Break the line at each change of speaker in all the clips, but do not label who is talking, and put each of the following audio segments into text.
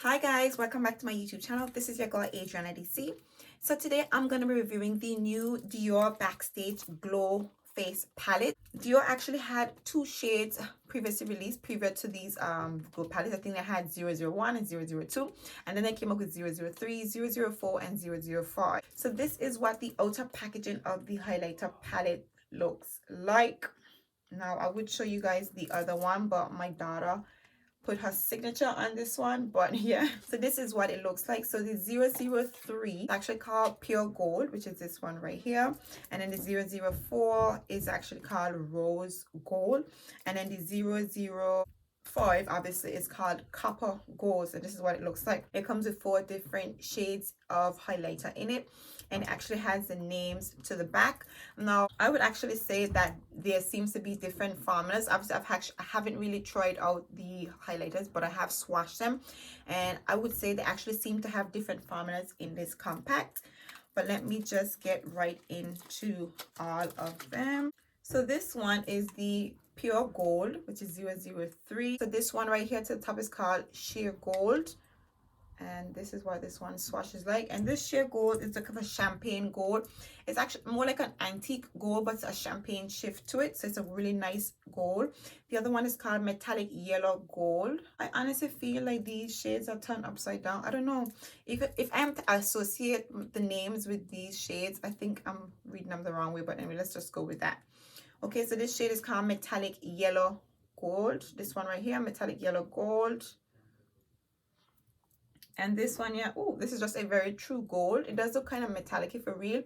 Hi guys, welcome back to my YouTube channel. This is your girl Adriana DC. So today I'm going to be reviewing the new DIOR Backstage Glow Face Palette. DIOR actually had two shades previously released prior to these glow palettes. I think they had 001 and 002, and then they came up with 003, 004, and 005. So this is what the outer packaging of the highlighter palette looks like. Now I would show you guys the other one, but my daughter put her signature on this one, but yeah, so this is what it looks like. So the 003 is actually called Pure Gold, which is this one right here, and then the 004 is actually called Rose Gold, and then the 005 obviously is called Copper Gold. So this is what it looks like. It comes with 4 different shades of highlighter in it, and it actually has the names to the back. Now I would actually say that there seems to be different formulas. Obviously I haven't really tried out the highlighters, but I have swatched them, and I would say they actually seem to have different formulas in this compact. But let me just get right into all of them. So this one is the Pure Gold, which is 003. So this one right here to the top is called Sheer Gold, and this is what this one swatch is like. And this sheer gold is like a champagne gold. It's actually more like an antique gold, but it's a champagne shift to it, so it's a really nice gold. The other one is called metallic yellow gold. I honestly feel like these shades are turned upside down. I don't know if I'm to associate the names with these shades. I think I'm reading them the wrong way, but anyway, let's just go with that. Okay, so this shade is called metallic yellow gold. This one right here, metallic yellow gold. And this one, yeah, oh, this is just a very true gold. It does look kind of metallic for real,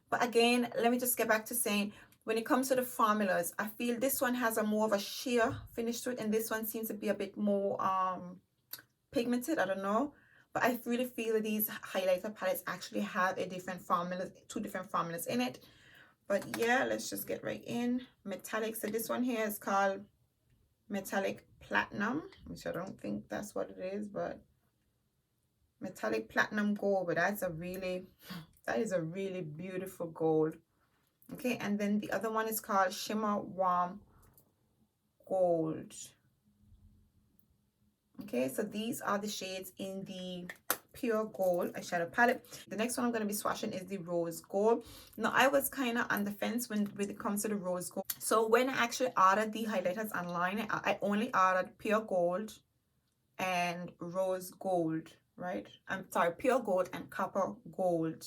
but again, let me just get back to saying, when it comes to the formulas, I feel this one has a more of a sheer finish to it, and this one seems to be a bit more pigmented. I don't know, but I really feel that these highlighter palettes actually have a different formula, 2 different formulas in it. But yeah, let's just get right in. Metallic. So this one here is called metallic platinum, which I don't think that's what it is, but metallic platinum gold. But that is a really beautiful gold. Okay, and then the other one is called Shimmer Warm Gold. Okay, so these are the shades in the Pure Gold eyeshadow palette. The next one I'm going to be swatching is the Rose Gold. Now I was kind of on the fence when it comes to the Rose Gold. So when I actually ordered the highlighters online, I only ordered Pure Gold and Rose Gold, right? I'm sorry, Pure Gold and Copper Gold.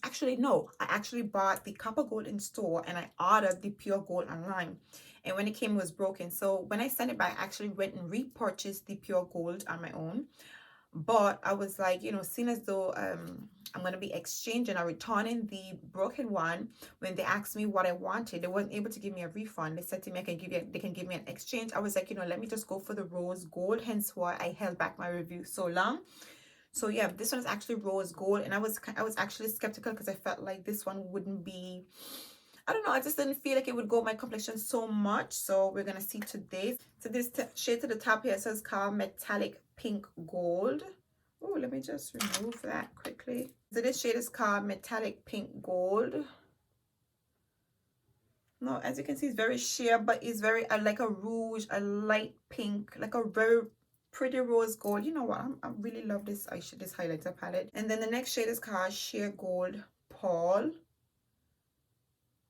Actually no, I actually bought the Copper Gold in store, and I ordered the Pure Gold online, and when it came, it was broken. So when I sent it back, I actually went and repurchased the Pure Gold on my own. But I was like, you know, seeing as though I'm going to be exchanging or returning the broken one, when they asked me what I wanted, they weren't able to give me a refund. They said to me, they can give me an exchange. I was like, you know, let me just go for the Rose Gold, hence why I held back my review so long. So yeah, this one is actually Rose Gold, and I was actually skeptical because I felt like this one wouldn't be, I don't know, I just didn't feel like it would go my complexion so much. So we're gonna see today. So this shade to the top here says called Metallic Pink Gold. Oh, let me just remove that quickly. So this shade is called Metallic Pink Gold. No, as you can see, it's very sheer, but it's very like a rouge, a light pink, like a very pretty rose gold. You know what, I really love this this highlighter palette. And then the next shade is called Sheer Gold Pearl.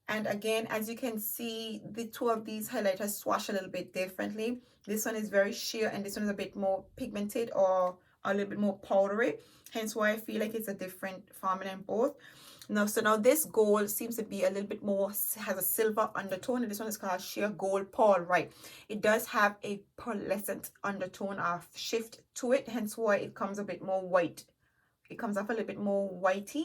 And again, as you can see, the 2 of these highlighters swatch a little bit differently. This one is very sheer, and this one is a bit more pigmented or a little bit more powdery, hence why I feel like it's a different formula in both. Now, so now this gold seems to be a little bit more, has a silver undertone, and this one is called Sheer Gold Pearl, right? It does have a pearlescent undertone of shift to it, hence why it comes a bit more white. It comes off a little bit more whitey,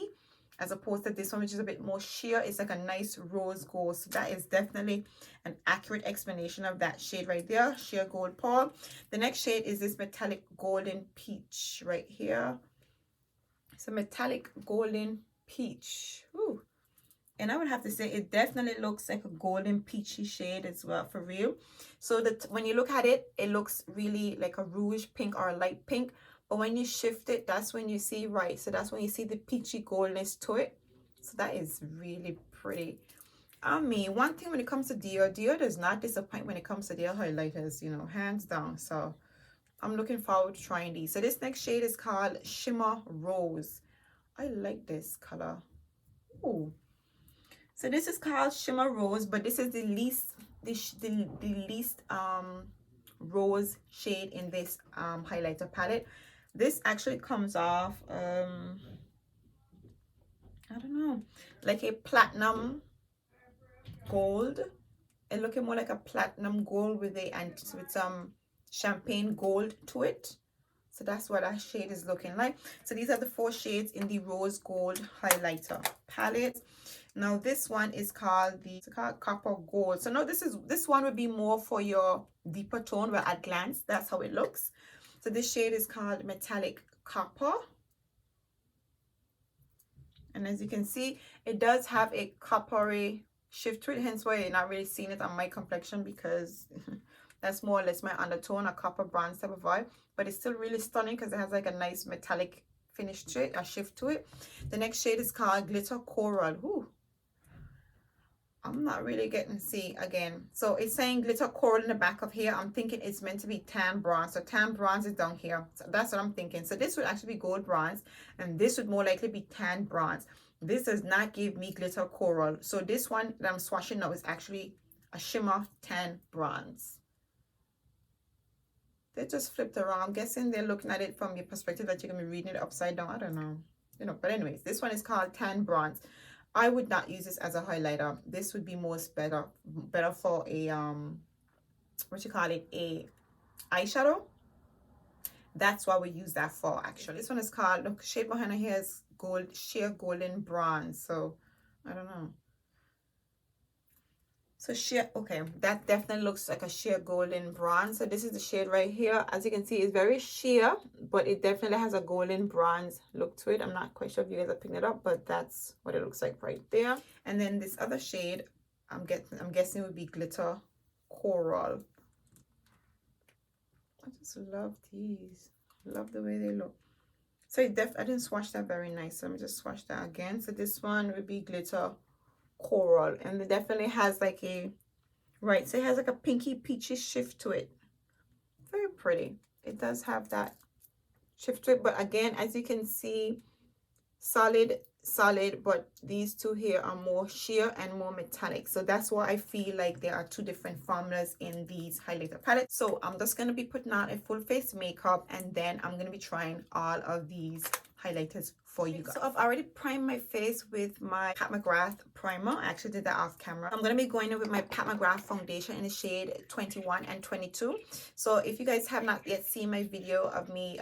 as opposed to this one, which is a bit more sheer. It's like a nice rose gold. So that is definitely an accurate explanation of that shade right there, Sheer Gold Pearl. The next shade is this metallic golden peach right here. So metallic golden peach. Ooh. And I would have to say it definitely looks like a golden peachy shade as well, for real. So that when you look at it, it looks really like a rouge pink or a light pink. But when you shift it, that's when you see, right, so that's when you see the peachy goldness to it. So that is really pretty. I mean, one thing when it comes to DIOR does not disappoint when it comes to their highlighters, you know, hands down. So I'm looking forward to trying these. So this next shade is called Shimmer Rose. I like this color. Ooh. So this is called Shimmer Rose, but this is the least the least rose shade in this highlighter palette. This actually comes off I don't know, like a platinum gold. It looking more like a platinum gold with a and with some champagne gold to it. So that's what that shade is looking like. So these are the 4 shades in the rose gold highlighter palette. Now this one is called copper gold. So no, this one would be more for your deeper tone, but at glance that's how it looks. So this shade is called metallic copper. And as you can see, it does have a coppery shift to it, hence why you're not really seeing it on my complexion, because that's more or less my undertone, a copper bronze type of vibe. But it's still really stunning because it has like a nice metallic finish to it, a shift to it. The next shade is called glitter coral. Ooh, I'm not really getting, see again. So it's saying glitter coral in the back of here. I'm thinking it's meant to be tan bronze. So tan bronze is down here. So that's what I'm thinking. So this would actually be gold bronze, and this would more likely be tan bronze. This does not give me glitter coral. So this one that I'm swatching now is actually a shimmer tan bronze. They just flipped around. I'm guessing they're looking at it from your perspective that you're gonna be reading it upside down. I don't know. You know, but anyways, this one is called tan bronze. I would not use this as a highlighter. This would be most better for a what you call it, a eyeshadow. That's what we use that for actually. This one is called, look, shade behind here is gold, sheer golden bronze. So I don't know. So sheer, okay, that definitely looks like a sheer golden bronze. So this is the shade right here. As you can see, it's very sheer, but it definitely has a golden bronze look to it. I'm not quite sure if you guys are picking it up, but that's what it looks like right there. And then this other shade, I'm guessing would be glitter coral. I just love these. Love the way they look. So I didn't swatch that very nice. So let me just swatch that again. So this one would be glitter coral, and it definitely has like a right, so it has like a pinky peachy shift to it. Very pretty. It does have that shift to it, but again, as you can see, solid, but these two here are more sheer and more metallic. So that's why I feel like there are 2 different formulas in these highlighter palettes. So I'm just going to be putting on a full face makeup, and then I'm going to be trying all of these highlighters for you guys. So I've already primed my face with my Pat McGrath primer. I actually did that off camera. I'm going to be going in with my Pat McGrath foundation in the shade 21 and 22. So if you guys have not yet seen my video of me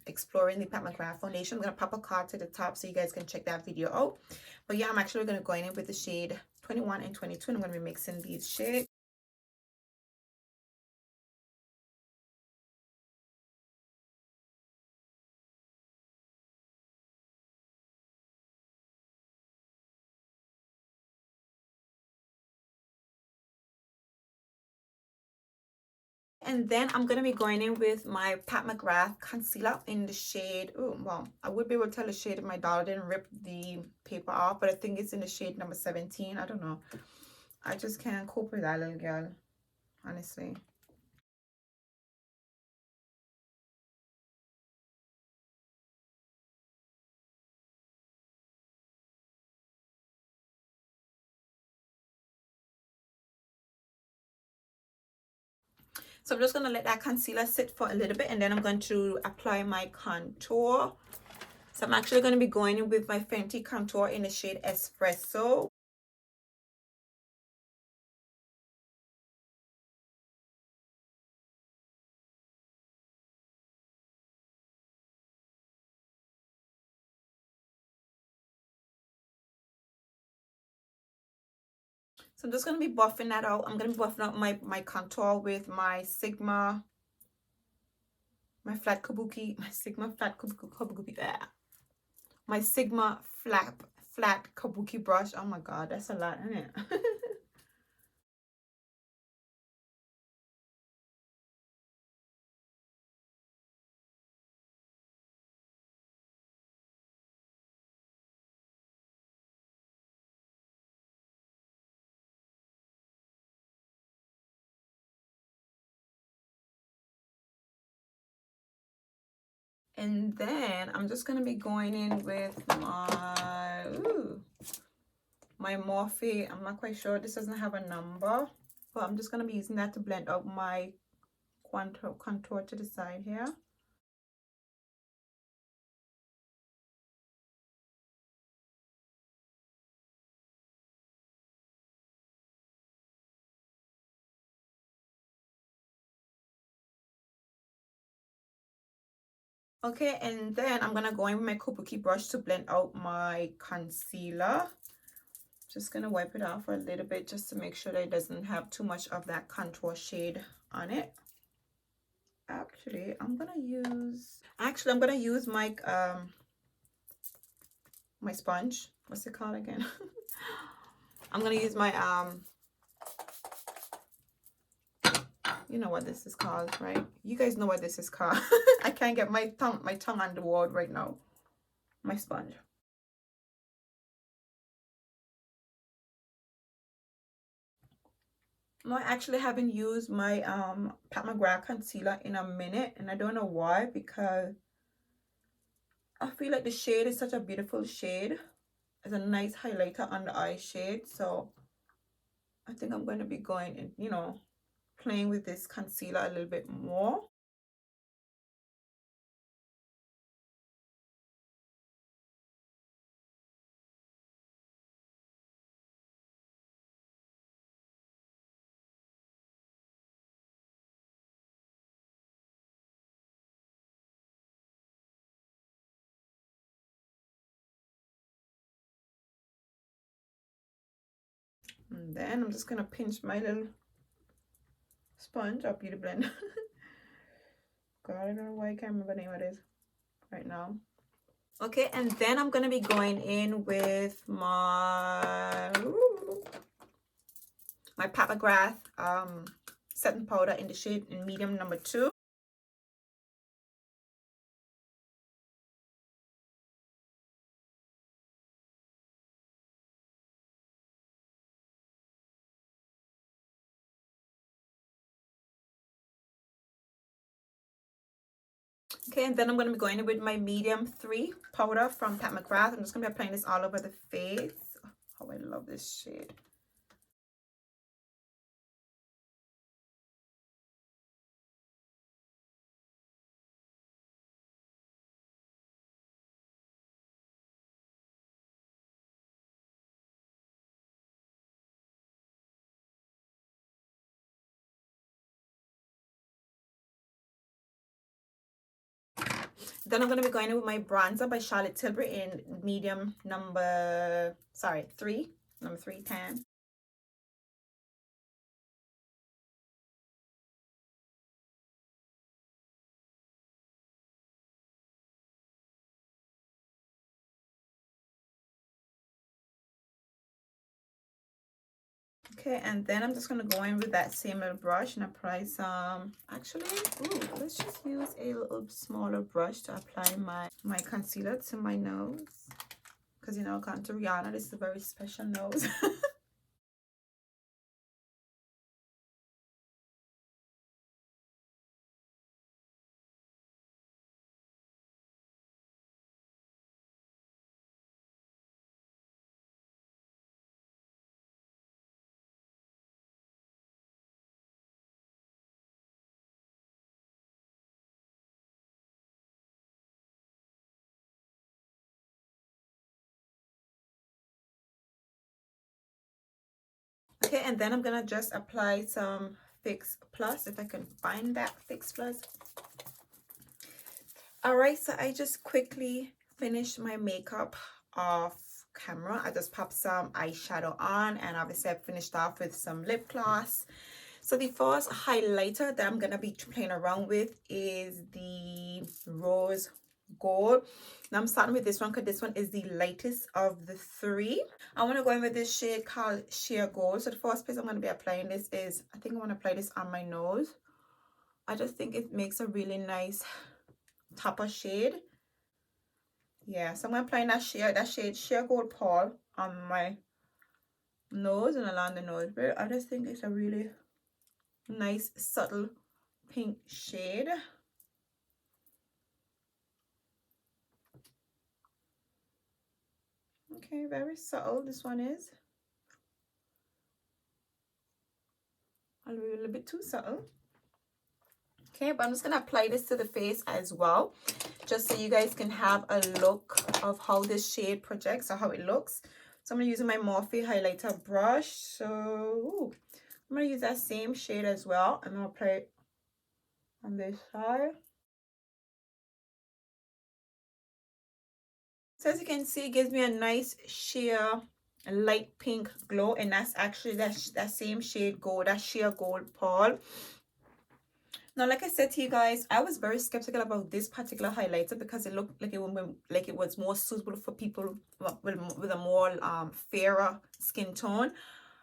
exploring the Pat McGrath foundation, I'm going to pop a card to the top so you guys can check that video out. But yeah, I'm actually going to go in with the shade 21 and 22, and I'm going to be mixing these shades. And then I'm going to be going in with my Pat McGrath concealer in the shade, oh, well, I would be able to tell the shade if my daughter didn't rip the paper off, but I think it's in the shade number 17. I don't know. I just can't cope with that little girl, honestly. So I'm just going to let that concealer sit for a little bit, and then I'm going to apply my contour. So I'm actually going to be going in with my Fenty contour in the shade Espresso. So I'm just going to be buffing that out. I'm going to be buffing out my contour with my Sigma, my flat kabuki, my Sigma flat kabuki there. My Sigma flat kabuki brush. Oh my god, that's a lot, isn't it? And then I'm just going to be going in with my, my Morphe. I'm not quite sure. This doesn't have a number, but I'm just going to be using that to blend out my contour to the side here. Okay, and then I'm gonna go in with my Kabuki brush to blend out my concealer. Just gonna wipe it off a little bit just to make sure that it doesn't have too much of that contour shade on it. Actually, I'm gonna use my my sponge. What's it called again? I'm gonna use my you know what this is called, right? You guys know what this is called. I can't get my tongue on the word right now. My sponge. No, I actually haven't used my Pat McGrath concealer in a minute, and I don't know why, because I feel like the shade is such a beautiful shade. It's a nice highlighter on the eye shade, so I think I'm going to be going and, you know, playing with this concealer a little bit more. And then I'm just going to pinch my little sponge or beauty blend. God, I don't know why I can't remember the name of this right now. Okay, and then I'm going to be going in with my Pat McGrath setting powder in the shade in medium number 2. Okay, and then I'm going to be going in with my medium 3 powder from Pat McGrath. I'm just going to be applying this all over the face. Oh, I love this shade. Then I'm going to be going in with my bronzer by Charlotte Tilbury in medium number 3, number 3 tan. Okay, and then I'm just going to go in with that same little brush and apply some, actually, let's just use a little smaller brush to apply my concealer to my nose. Because, you know, according to Rihanna, this is a very special nose. Okay, and then I'm gonna just apply some Fix Plus, if I can find that Fix Plus. All right, so I just quickly finished my makeup off camera. I just popped some eyeshadow on, and obviously I finished off with some lip gloss. So the first highlighter that I'm gonna be playing around with is the Rose Gold. Now I'm starting with this one because this one is the lightest of the 3. I want to go in with this shade called Sheer Gold. So the first place I'm going to be applying this is, I think I want to apply this on my nose. I just think it makes a really nice topper shade. Yeah, so I'm going to apply that shade Sheer Gold Pearl on my nose and along the nose bridge. I just think it's a really nice subtle pink shade. Okay, very subtle this one is. A little bit too subtle. Okay, but I'm just going to apply this to the face as well, just so you guys can have a look of how this shade projects or how it looks. So I'm going to use my Morphe highlighter brush. So I'm going to use that same shade as well. I'm going to apply it on this side. So as you can see, it gives me a nice sheer light pink glow, and that's actually that same shade gold, that sheer gold pearl. Now, like I said to you guys, I was very skeptical about this particular highlighter because it looked like it was more suitable for people with a more fairer skin tone.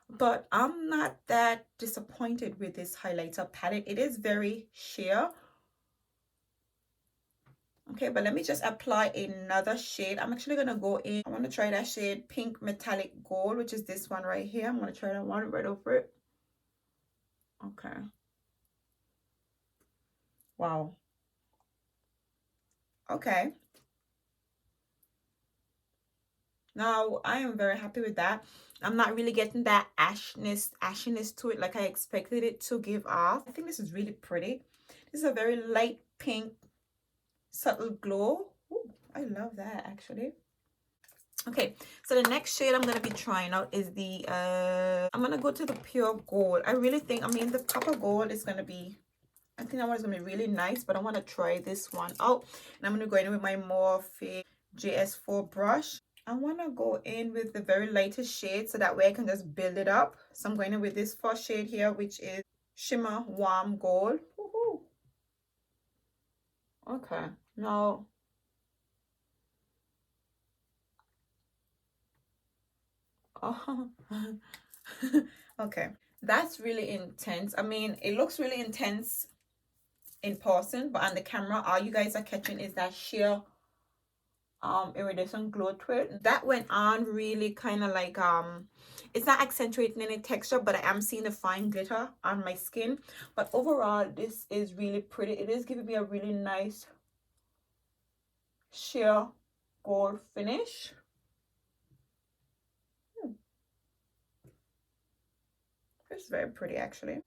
But I'm not that disappointed with this highlighter palette. It is very sheer. Okay, but let me just apply another shade. I'm actually gonna go in. I want to try that shade Pink Metallic Gold, which is this one right here. I'm gonna try that one right over it. Okay. Wow. Okay. Now I am very happy with that. I'm not really getting that ashiness to it like I expected it to give off. I think this is really pretty. This is a very light pink, subtle glow. Ooh, I love that actually. Okay, so the next shade I'm going to be trying out is the I'm going to go to the pure gold. I really think, I mean, the copper gold is going to be, I think that one is going to be really nice, but I want to try this one out. And I'm going to go in with my Morphe JS4 brush. I want to go in with the very lightest shade so that way I can just build it up. So I'm going in with this first shade here, which is Shimmer Warm Gold. Woohoo. Okay, now oh. Okay, that's really intense. I mean, it looks really intense in person, but on the camera all you guys are catching is that sheer iridescent glow to it. That went on really kind of like it's not accentuating any texture, but I am seeing the fine glitter on my skin. But overall, this is really pretty. It is giving me a really nice sheer gold finish. It's very pretty actually.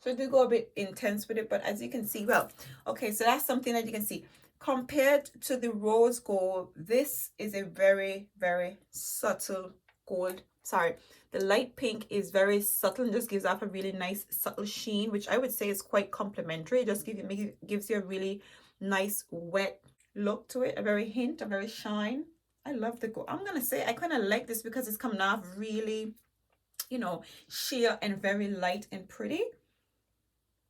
So I did go a bit intense with it, but as you can see, well, okay, so that's something that you can see. Compared to the rose gold, this is a very, very subtle gold. Sorry, the light pink is very subtle and just gives off a really nice subtle sheen, which I would say is quite complimentary. It just gives you a really nice wet look to it, a very hint, a very shine. I love the gold. I'm gonna say I kind of like this because it's coming off really, you know, sheer and very light and pretty.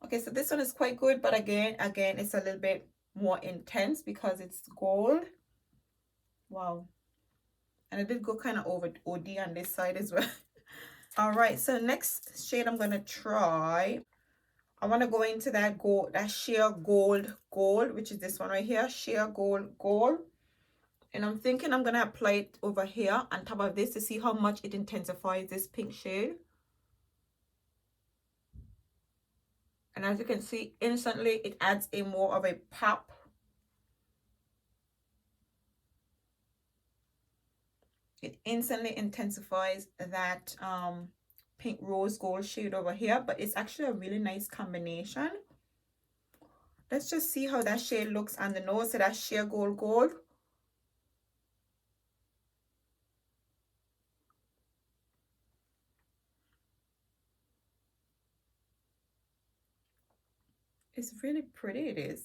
Okay, so this one is quite good, but again, it's a little bit more intense because it's gold. Wow. And I did go kind of over OD on this side as well. All right, so the next shade I'm going to try, I want to go into that gold, that sheer gold, which is this one right here, sheer gold. And I'm thinking I'm going to apply it over here on top of this to see how much it intensifies this pink shade. And as you can see, instantly it adds a more of a pop. It instantly intensifies that pink rose gold shade over here, but it's actually a really nice combination. Let's just see how that shade looks on the nose. So that sheer gold. It's really pretty, it is.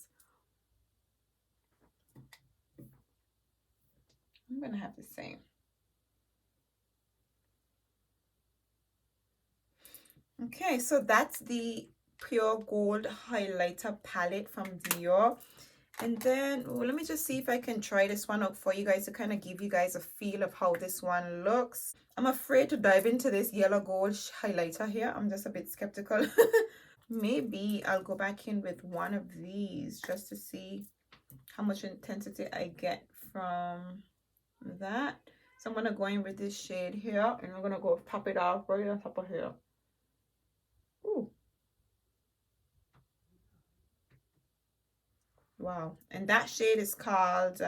I'm gonna have the same. Okay, so that's the pure gold highlighter palette from Dior. And then let me just see if I can try this one out for you guys to kind of give you guys a feel of how this one looks. I'm afraid to dive into this yellow gold highlighter here. I'm just a bit skeptical. Maybe I'll go back in with one of these just to see how much intensity I get from that. So I'm going to go in with this shade here, and I'm going to go top it off right on top of here. Ooh. Wow. And that shade is called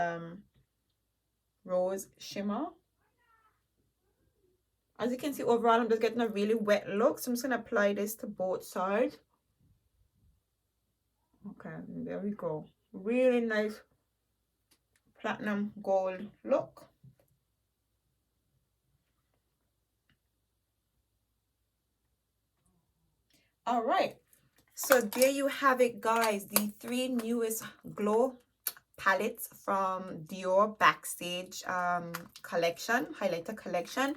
Rose Shimmer. As you can see, overall I'm just getting a really wet look, so I'm just going to apply this to both sides. Okay, there we go. Really nice platinum gold look. All right, so there you have it, guys. The 3 newest glow palettes from Dior Backstage collection, highlighter collection.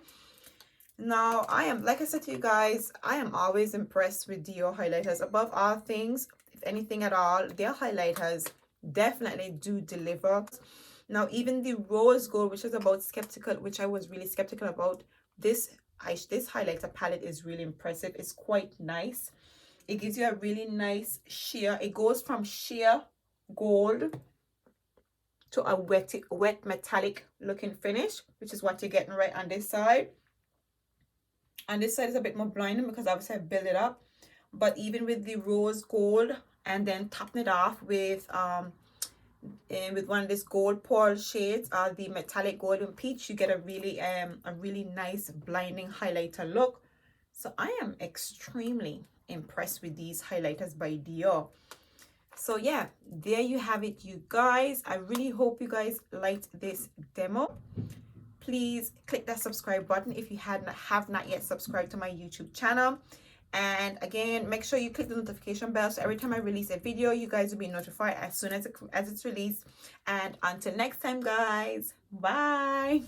Now, I am, like I said to you guys, I am always impressed with Dior highlighters. Above all things, if anything at all, their highlighters definitely do deliver. Now, even the rose gold, which I was really skeptical about, this highlighter palette is really impressive. It's quite nice. It gives you a really nice sheer. It goes from sheer gold to a wet metallic looking finish, which is what you're getting right on this side. And this side is a bit more blinding because obviously I built it up. But even with the rose gold and then topping it off with one of this gold pearl shades, the metallic golden peach, you get a really nice blinding highlighter look. So I am extremely impressed with these highlighters by Dior. So yeah, there you have it, you guys. I really hope you guys liked this demo. Please click that subscribe button if you have not yet subscribed to my YouTube channel. And again, make sure you click the notification bell so every time I release a video, you guys will be notified as soon as it's released. And until next time, guys, bye.